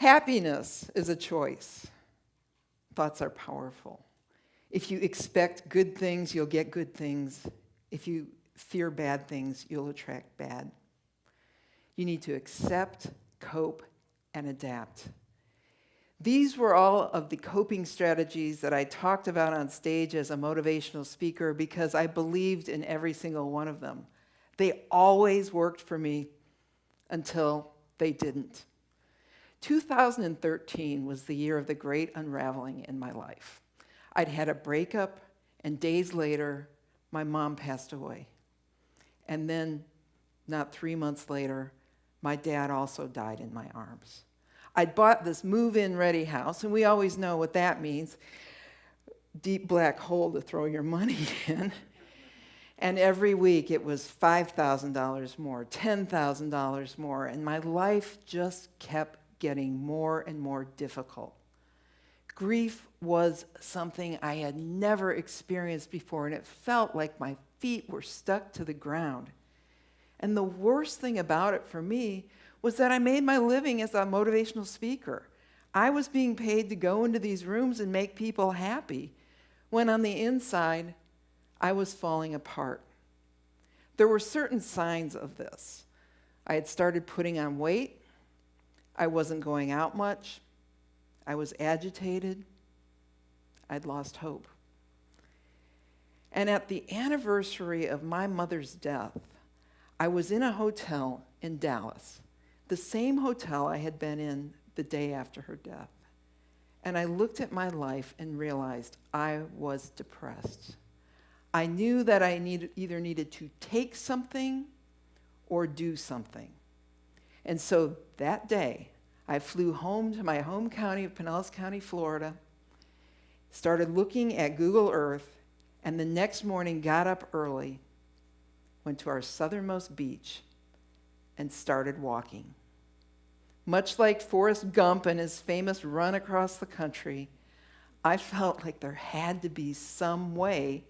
Happiness is a choice. Thoughts are powerful. If you expect good things, you'll get good things. If you fear bad things, you'll attract bad. You need to accept, cope, and adapt. These were all of the coping strategies that I talked about on stage as a motivational speaker because I believed in every single one of them. They always worked for me until they didn't. 2013 was the year of the great unraveling in my life. I'd had a breakup, and days later, my mom passed away. And then, not 3 months later, my dad also died in my arms. I'd bought this move-in ready house, and we always know what that means. Deep black hole to throw your money in. And every week it was $5,000 more, $10,000 more, and my life just kept getting more and more difficult. Grief was something I had never experienced before, and it felt like my feet were stuck to the ground. And the worst thing about it for me was that I made my living as a motivational speaker. I was being paid to go into these rooms and make people happy, when on the inside, I was falling apart. There were certain signs of this. I had started putting on weight. I wasn't going out much. I was agitated. I'd lost hope. And at the anniversary of my mother's death, I was in a hotel in Dallas, the same hotel I had been in the day after her death. And I looked at my life and realized I was depressed. I knew that I either needed to take something or do something. And so that day, I flew home to my home county of Pinellas County, Florida, started looking at Google Earth, and the next morning got up early, went to our southernmost beach, and started walking. Much like Forrest Gump and his famous run across the country, I felt like there had to be some way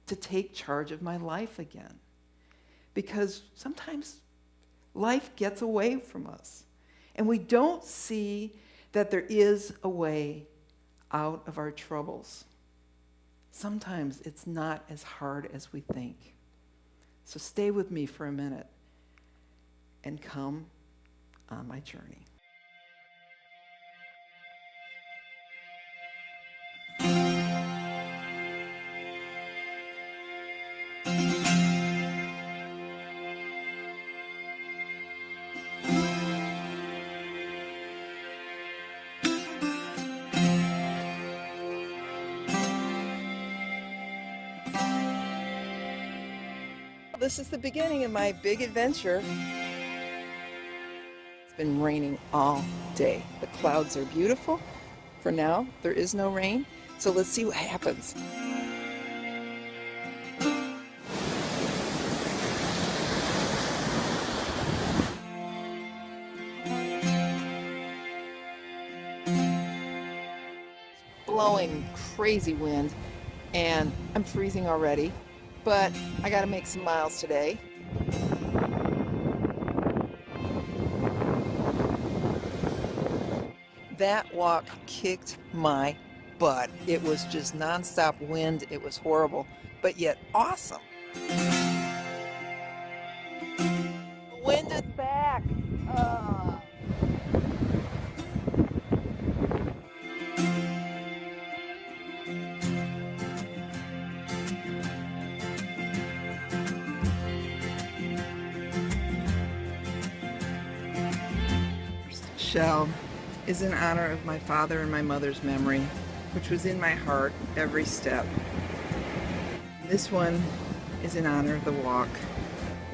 to take charge of my life again. Because sometimes life gets away from us, and we don't see that there is a way out of our troubles. Sometimes it's not as hard as we think. So stay with me for a minute and come on my journey. This is the beginning of my big adventure. It's been raining all day. The clouds are beautiful. For now, there is no rain, so let's see what happens. It's blowing crazy wind, and I'm freezing already. But I got to make some miles today. That walk kicked my butt. It was just nonstop wind. It was horrible, but yet awesome. The wind is back. Shell is in honor of my father and my mother's memory, which was in my heart every step. This one is in honor of the walk,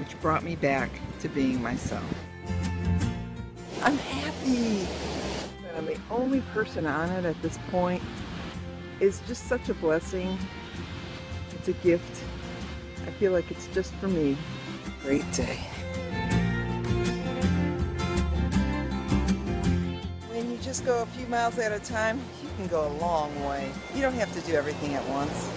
which brought me back to being myself. I'm happy that I'm the only person on it at this point. It's just such a blessing. It's a gift. I feel like it's just for me. Great day. Just go a few miles at a time, you can go a long way. You don't have to do everything at once.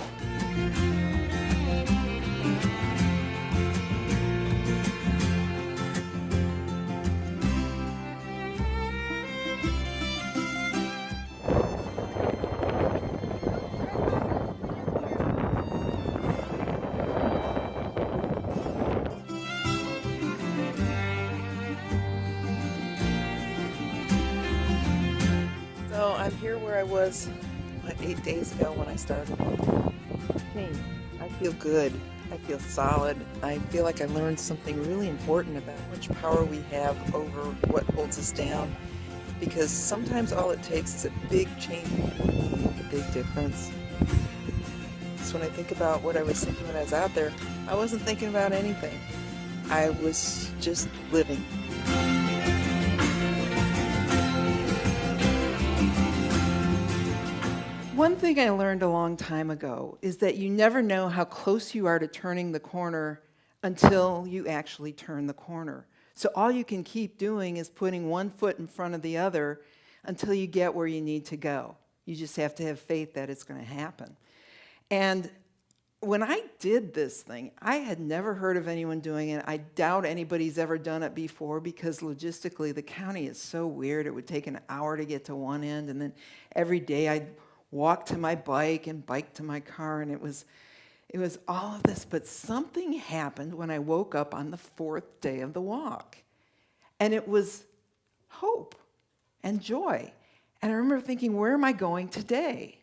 I'm here where I was 8 days ago when I started. I feel good. I feel solid. I feel like I learned something really important about how much power we have over what holds us down. Because sometimes all it takes is a big change to make a big difference. So when I think about what I was thinking when I was out there, I wasn't thinking about anything. I was just living. One thing I learned a long time ago is that you never know how close you are to turning the corner until you actually turn the corner. So all you can keep doing is putting one foot in front of the other until you get where you need to go. You just have to have faith that it's going to happen. And when I did this thing, I had never heard of anyone doing it. I doubt anybody's ever done it before because logistically the county is so weird. It would take an hour to get to one end, and then every day I'd walk to my bike and bike to my car, and it was all of this. But something happened when I woke up on the 4th day of the walk, and it was hope and joy. And I remember thinking, where am I going today?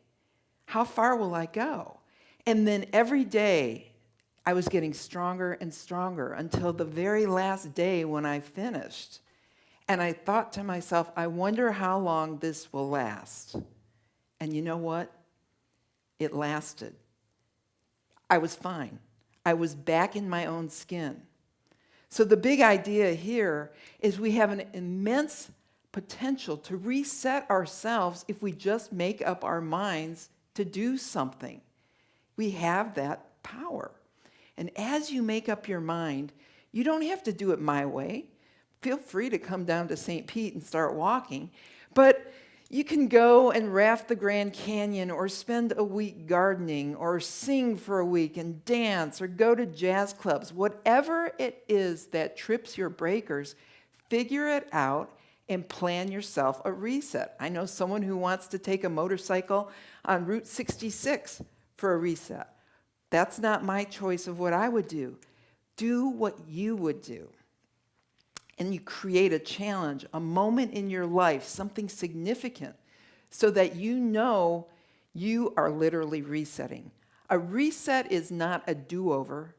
How far will I go? And then every day I was getting stronger and stronger until the very last day when I finished. And I thought to myself, I wonder how long this will last. And you know what? It lasted. I was fine. I was back in my own skin. So the big idea here is we have an immense potential to reset ourselves if we just make up our minds to do something. We have that power. And as you make up your mind, you don't have to do it my way. Feel free to come down to St. Pete and start walking. But you can go and raft the Grand Canyon, or spend a week gardening, or sing for a week and dance, or go to jazz clubs. Whatever it is that trips your breakers, figure it out and plan yourself a reset. I know someone who wants to take a motorcycle on Route 66 for a reset. That's not my choice of what I would do. Do what you would do. And you create a challenge, a moment in your life, something significant, so that you know you are literally resetting. A reset is not a do-over,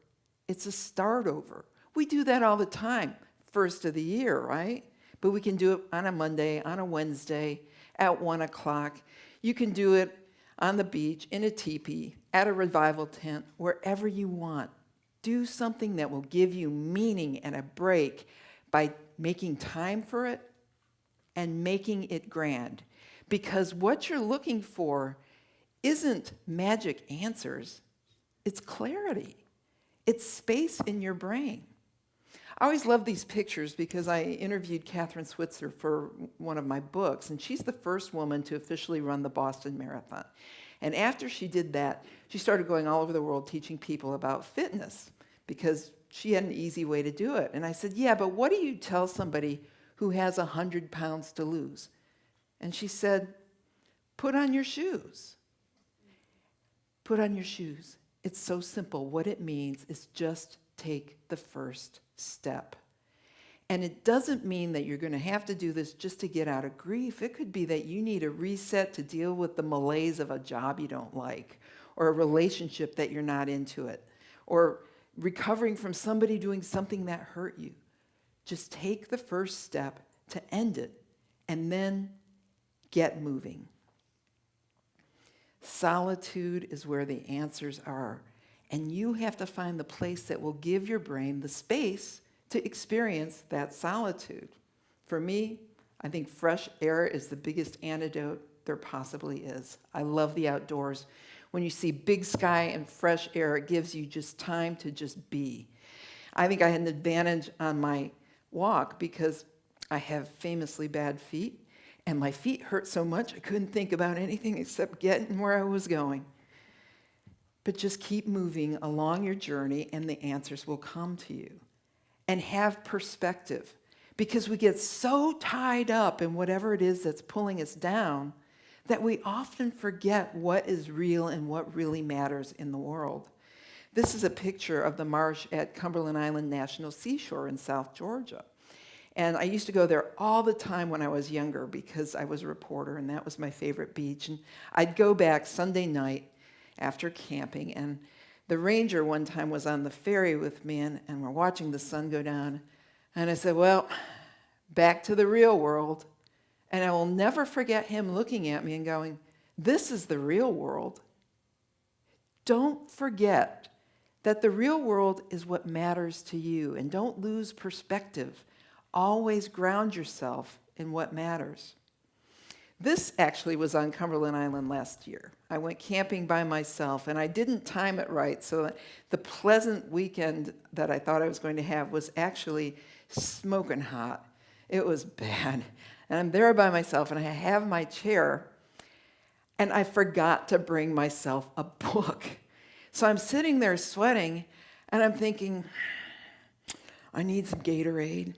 it's a start-over. We do that all the time, first of the year, right? But we can do it on a Monday, on a Wednesday, at 1 o'clock. You can do it on the beach, in a teepee, at a revival tent, wherever you want. Do something that will give you meaning and a break by making time for it and making it grand. Because what you're looking for isn't magic answers, it's clarity. It's space in your brain. I always love these pictures because I interviewed Catherine Switzer for one of my books, and she's the first woman to officially run the Boston Marathon. And after she did that, she started going all over the world teaching people about fitness because she had an easy way to do it. And I said, yeah, but what do you tell somebody who has 100 pounds to lose? And she said, put on your shoes. Put on your shoes. It's so simple. What it means is just take the first step. And it doesn't mean that you're going to have to do this just to get out of grief. It could be that you need a reset to deal with the malaise of a job you don't like, or a relationship that you're not into it, or recovering from somebody doing something that hurt you. Just take the first step to end it, and then get moving. Solitude is where the answers are, and you have to find the place that will give your brain the space to experience that solitude. For me, I think fresh air is the biggest antidote there possibly is. I love the outdoors. When you see big sky and fresh air, it gives you just time to just be. I think I had an advantage on my walk because I have famously bad feet, and my feet hurt so much I couldn't think about anything except getting where I was going. But just keep moving along your journey and the answers will come to you. And have perspective, because we get so tied up in whatever it is that's pulling us down that we often forget what is real and what really matters in the world. This is a picture of the marsh at Cumberland Island National Seashore in South Georgia. And I used to go there all the time when I was younger because I was a reporter and that was my favorite beach. And I'd go back Sunday night after camping, and the ranger one time was on the ferry with me, and we're watching the sun go down. And I said, well, back to the real world. And I will never forget him looking at me and going, this is the real world. Don't forget that the real world is what matters to you, and don't lose perspective. Always ground yourself in what matters. This actually was on Cumberland Island last year. I went camping by myself, and I didn't time it right, so the pleasant weekend that I thought I was going to have was actually smoking hot. It was bad. And I'm there by myself, and I have my chair, and I forgot to bring myself a book. So I'm sitting there sweating, and I'm thinking, I need some Gatorade.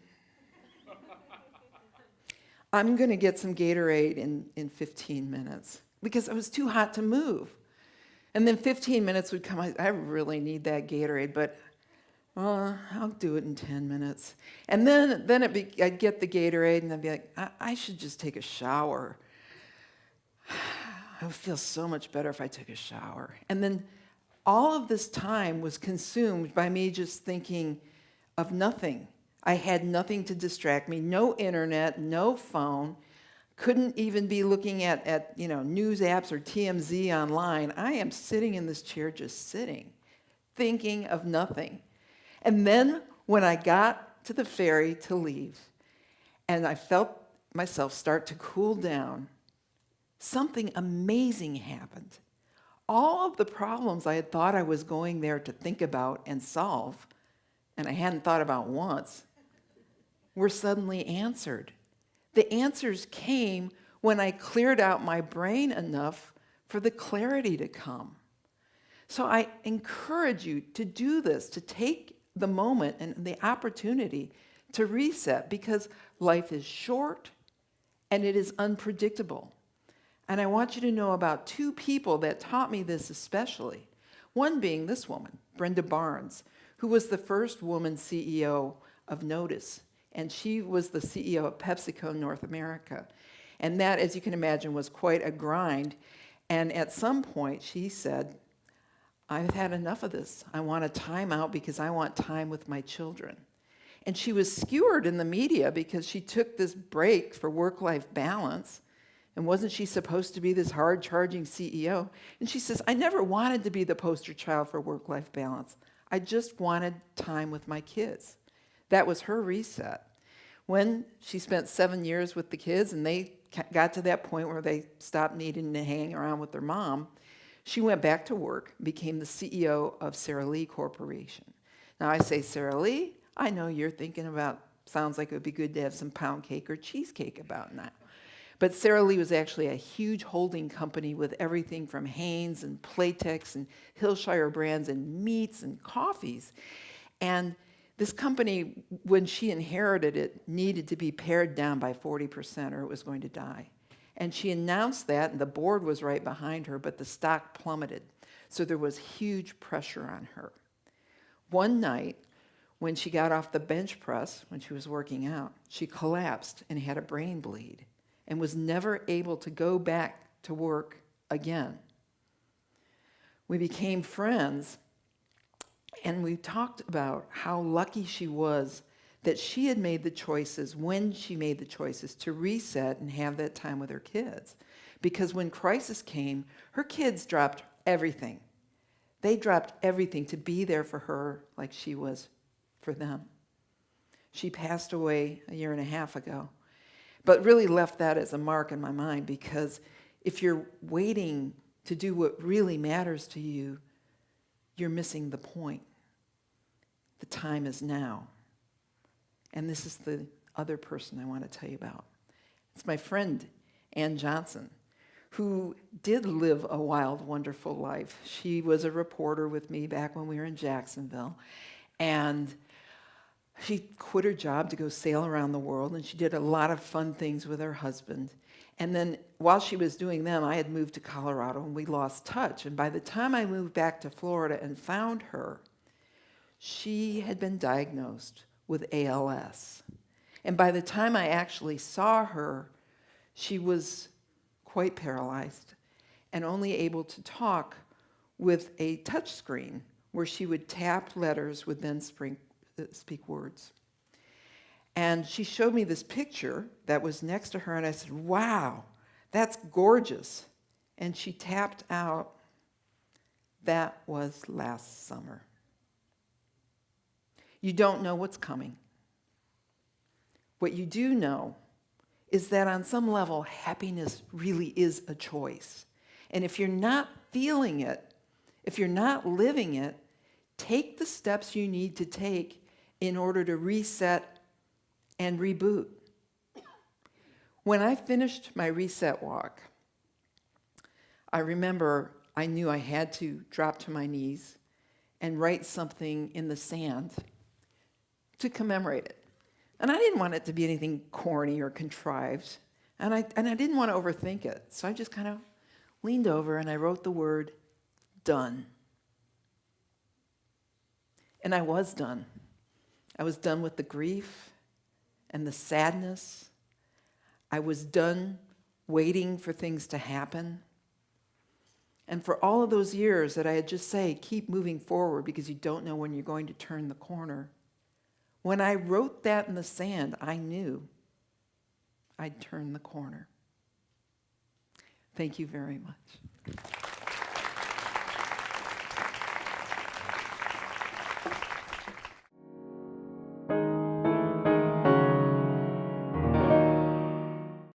I'm going to get some Gatorade in 15 minutes because it was too hot to move. And then 15 minutes would come. I really need that Gatorade, but I'll do it in 10 minutes. And then I'd get the Gatorade, and I'd be like, I should just take a shower. I would feel so much better if I took a shower. And then all of this time was consumed by me just thinking of nothing. I had nothing to distract me, no internet, no phone, couldn't even be looking at news apps or TMZ online. I am sitting in this chair just sitting, thinking of nothing. And then when I got to the ferry to leave, and I felt myself start to cool down, something amazing happened. All of the problems I had thought I was going there to think about and solve, and I hadn't thought about once, were suddenly answered. The answers came when I cleared out my brain enough for the clarity to come. So I encourage you to do this, to take the moment and the opportunity to reset, because life is short and it is unpredictable. And I want you to know about two people that taught me this especially. One being this woman, Brenda Barnes, who was the first woman CEO of Notice. And she was the CEO of PepsiCo North America. And that, as you can imagine, was quite a grind. And at some point, she said, I've had enough of this. I want a time out because I want time with my children. And she was skewered in the media because she took this break for work-life balance. And wasn't she supposed to be this hard-charging CEO? And she says, I never wanted to be the poster child for work-life balance. I just wanted time with my kids. That was her reset. When she spent 7 years with the kids and they got to that point where they stopped needing to hang around with their mom, she went back to work, became the CEO of Sara Lee Corporation. Now I say Sara Lee, I know you're thinking about, sounds like it would be good to have some pound cake or cheesecake about now. But Sara Lee was actually a huge holding company with everything from Hanes and Playtex and Hillshire brands and meats and coffees. And this company, when she inherited it, needed to be pared down by 40% or it was going to die. And she announced that, and the board was right behind her, but the stock plummeted. So there was huge pressure on her. One night, when she got off the bench press, when she was working out, she collapsed and had a brain bleed and was never able to go back to work again. We became friends. And we talked about how lucky she was that she had made the choices, when she made the choices, to reset and have that time with her kids. Because when crisis came, her kids dropped everything. They dropped everything to be there for her like she was for them. She passed away 1.5 years ago, but really left that as a mark in my mind, because if you're waiting to do what really matters to you, you're missing the point. The time is now. And this is the other person I want to tell you about. It's my friend, Ann Johnson, who did live a wild, wonderful life. She was a reporter with me back when we were in Jacksonville. And she quit her job to go sail around the world, and she did a lot of fun things with her husband. And then while she was doing them, I had moved to Colorado, and we lost touch. And by the time I moved back to Florida and found her, she had been diagnosed with ALS. And by the time I actually saw her, she was quite paralyzed and only able to talk with a touch screen where she would tap letters, would then speak words. And she showed me this picture that was next to her, and I said, wow, that's gorgeous. And she tapped out, that was last summer. You don't know what's coming. What you do know is that on some level, happiness really is a choice. And if you're not feeling it, if you're not living it, take the steps you need to take in order to reset and reboot. When I finished my reset walk, I remember I knew I had to drop to my knees and write something in the sand to commemorate it. And I didn't want it to be anything corny or contrived, and I didn't want to overthink it. So I just kind of leaned over and I wrote the word done. And I was done. I was done with the grief and the sadness. I was done waiting for things to happen. And for all of those years that I had just say, keep moving forward because you don't know when you're going to turn the corner. When I wrote that in the sand, I knew I'd turn the corner. Thank you very much.